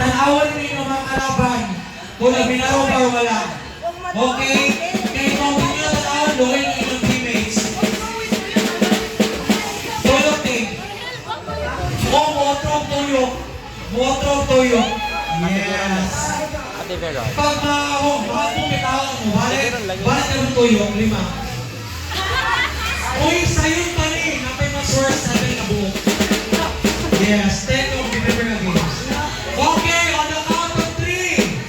Tanawan ninyo mga kalaban. Kung nabinaro ba o wala. Okay? Kaya kung hindi nyo tanawan, luhin nyo inyong teammates. Tulog team. O, muotrong tuyok. Muotrong tuyok. Yes. Pag pumitawan mo, balik ka ng tuyok, 5. Uy, sa'yo pa rin. Napay mas-worst natin na buo. Yes, take off, remember the games. Okay, on the count of 3.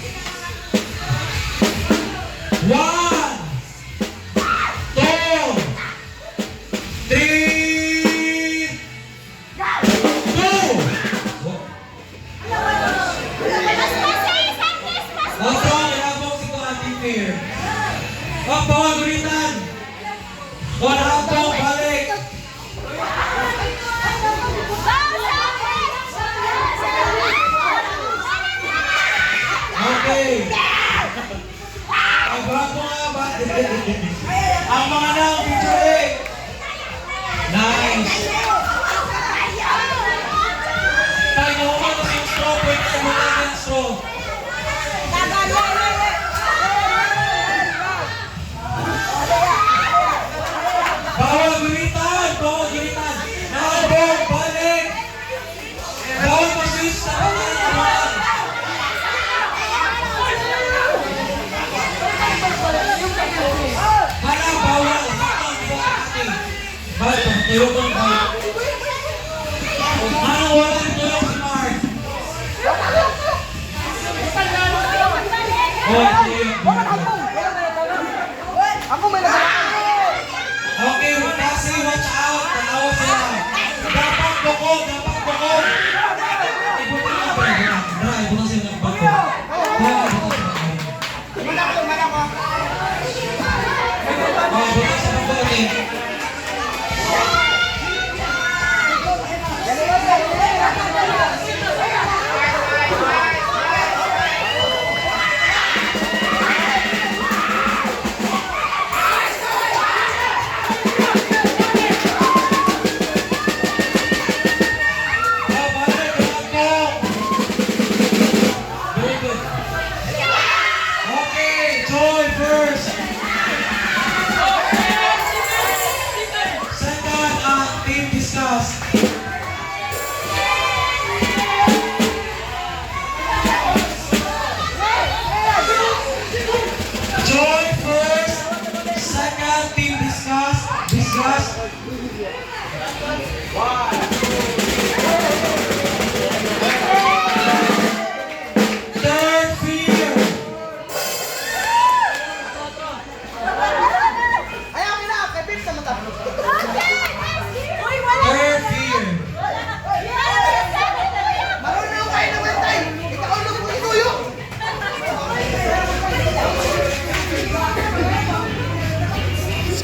1, 2, 3, go! Otro, ilabog si Kuating Fair. Bawal guritan. Habang, balik. Okay. Ang bago nga ba? Ang mga nang video eh. Nice. Tayo na naman na yung straw. Pwede na muna yung straw. Bawal gulitan. Bawal gulitan. Habang, balik. Bawal masis sa kanya. Para bawal. Bawal. Tulog ang bawal. Ano wala rin tulog si Mark? Ako may nagagawa. Okay, kasi watch out. Tanawa sila. Dapat bukod. Dapat bukod. Ibutin na ba? Ibutin sila ng bukod. Ibutin sila ng bukod.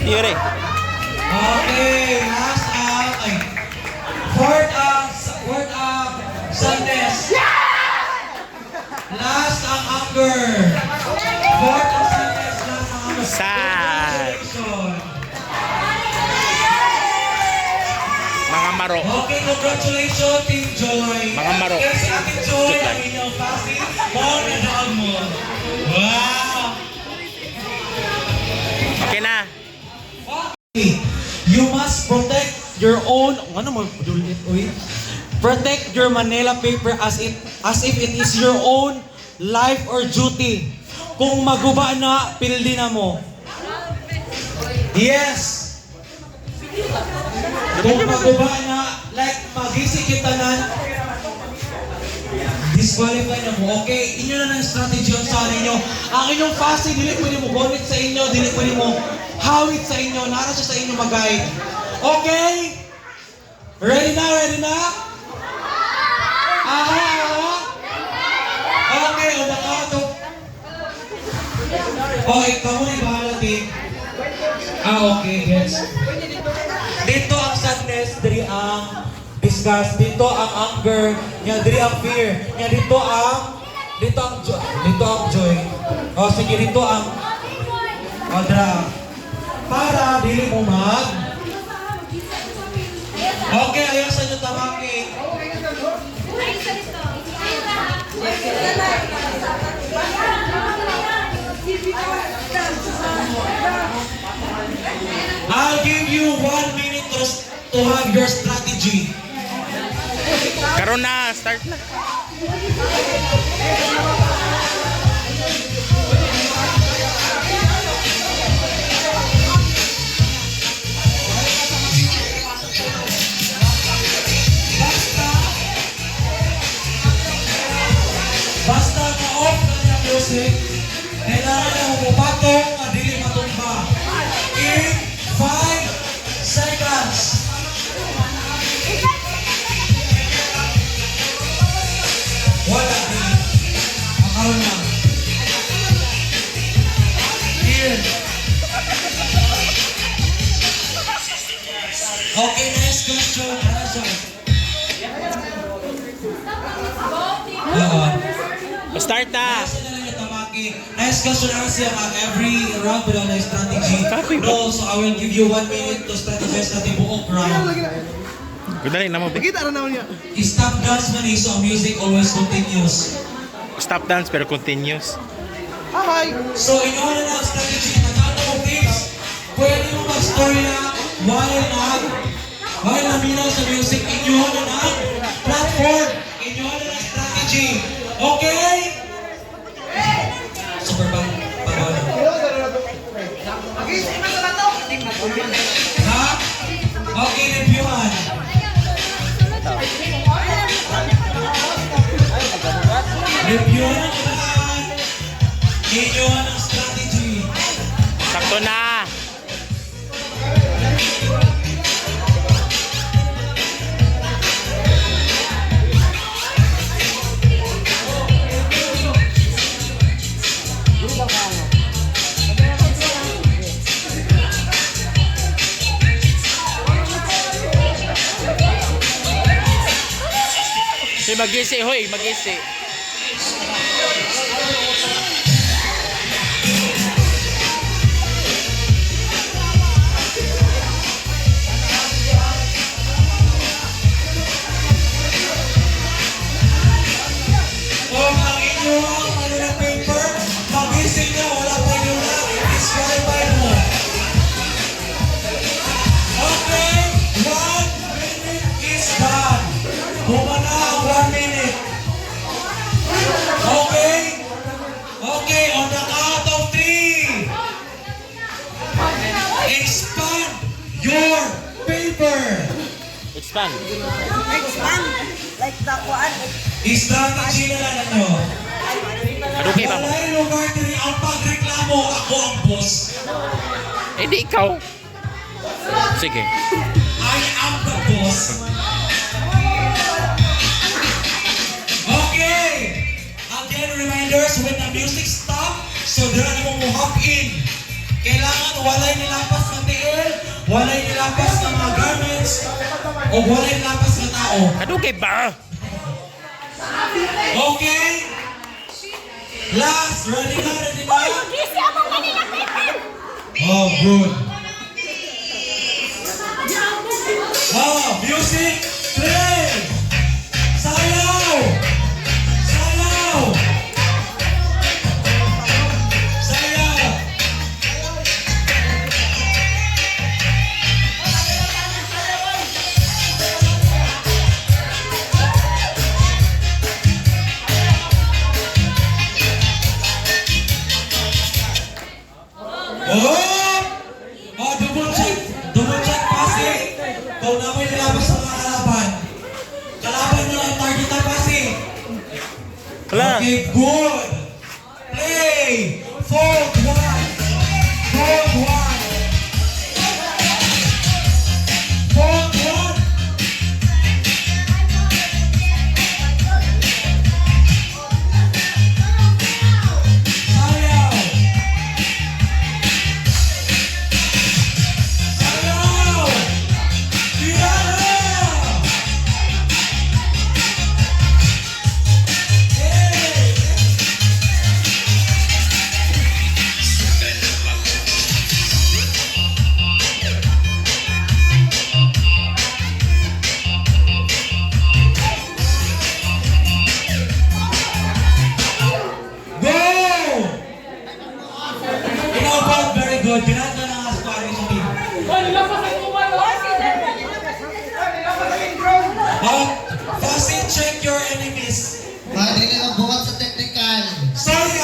Yuri. Okay, last out. Ay, fourth up, sadness. Last ang anger. Fourth ang sadness, last ang anger. Sad. Mga maro. Okay, congratulations, Team Joy. Mga maro. Kasi Ate Joy, ang inyong pasi, more and on mo. Wow! Okay na. You must protect your own, protect your Manila paper as if it is your own life or duty. Kung maguba na, pildi na mo. Yes. Kung maguba na, like magisi kita na, disqualify na mo. Okay, inyo na ng strategy on sa ninyo. Ang inyong fasi, dili pwede mo bonnet sa inyo, dili pwede mo hawit sa inyo, nara siya sa inyo mag-guide. Okay? Ready na? Ready na? Okay, on the count of... Okay, kamo na bahala, team. Okay, yes. Dito ang sadness, diri ang disgust, dito ang anger, nya diri ang fear, nya dito ang joy. O sige, dito ang para dili mo mag. Okay, ayaw sa inyo tamaki. give you 1 minute to have your strategy. Karon na, start na. Basta na-off na niya music, kailangan na humupatong na dili matumba. In 5 seconds. Wala din. Makaroon na. Here. Okay, next question. Start na. Next question na siya every round wala na strategy. No, so I will give you 1 minute to strategize natin buong round. Gudali na mo. Nakita na naman niya. Stop dance man so ang music always continues. Stop dance pero continuous. Hi! So inyo na ang strategy na tatawag tips. Pwede mo mag-story na while naminaw sa music, inyo na ang platform. Inyo na ang strategy. Okay? Super bang pagawin. Ha? Okay, reviewhan. Reviewhan ang ibahan. Inyo ang strategy. Sakto na. Si magisi, hoy, magisi. Kung ang inyong kanilang paper, magising na, wala pa inyo na, disqualify mo. Okay, 1 minute is done. Bumana ang 1 minute. Okay? Okay, on the count of 3. Expand your paper. Expand. Expand like that one. Strategy na lang nyo. Kadugay ba mo? Walay lugar diri ang pagreklamo, ako ang boss. Eh di ikaw. Sige. I am the boss. Okay. Again, reminders, when the music stop, so dira na mo hop in. Kailangan walay nilapas na tiil, walay nilapas na mga garments, o walay nilapas na tao. Kadugay ba? Okay? Last, ready na, ready na? Gisi ako kanina paper. Oh, good. Oh, music, play! Sayaw! Sayaw! Sayaw! Oh! Oh, double check! Double check passing! Kung na may nilabas sa mga kalaban. Kalaban nyo ang target na passing. Wala. Okay, good! Play! Fold one! Fold one! Fold one! Sayaw! Sayaw! Tirana! Hey! Go! Ikaw ba? Very good. Pinatlo na nga sa pari sa team. check your enemies. Padre na magbuhat sa technical. Sorry!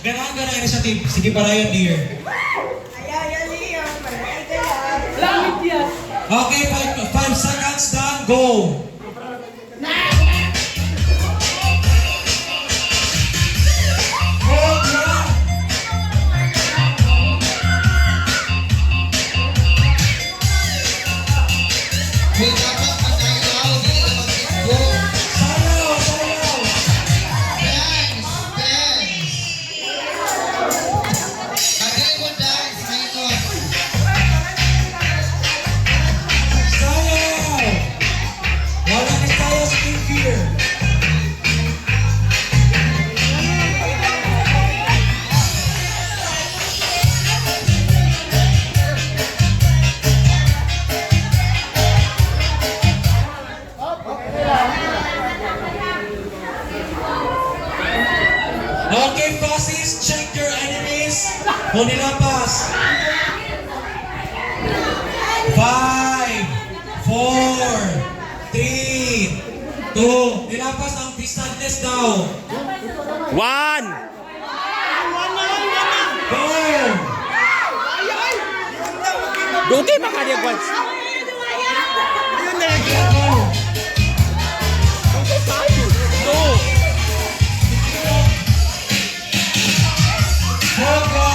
Ganang initiative. Sige para yun, dear. Okay, 5 seconds done. Go! Cobra! May dapat mag-ayaw, hindi na mag-tikbok. Sayaw! Sayaw! Dance! Dance! Padre mo dance, Michael. Sayaw! Wala na tayo sa Team Fear. Okay, Fossis, check your enemies. Kung nilampas. 5, 4, 3, 2. Nilampas ang Pistantes daw. 1. Go! Dugay ba kanya once? Go! Go. Go, go!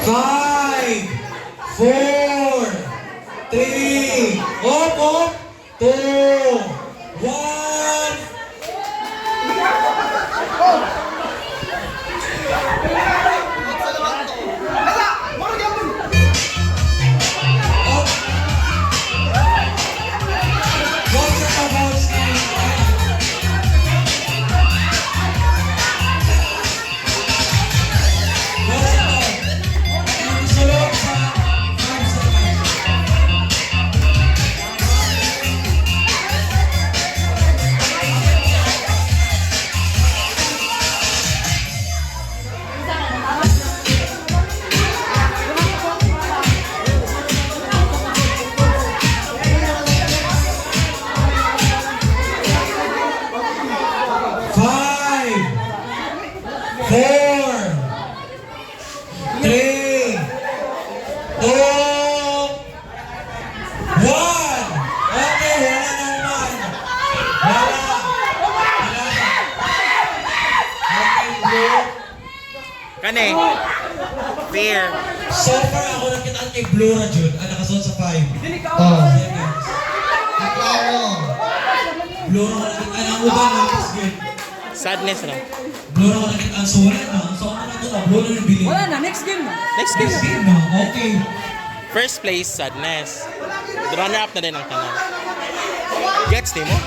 Five, 4, 3, up, 2, 1. Up. What's the about Sulod sa 5 seconds. Five, 4, 3, 2, 1. Okay, wala naman. Wala. Okay, Blue. Kani. Fear. So far, ako nakitaan kay Blue na Jud. Nakasunod sa 5 Oh, seconds. klaro. Blue na nakitaan. Ang uban na mas good. Sadness na. Blue na nakitaan. So wala na. So ano na ito na? Blue na nabili. Wala na, next game na. Next game. Next game na. Okay. First place, sadness. Runner up na din ang tanan. Gets ni mo?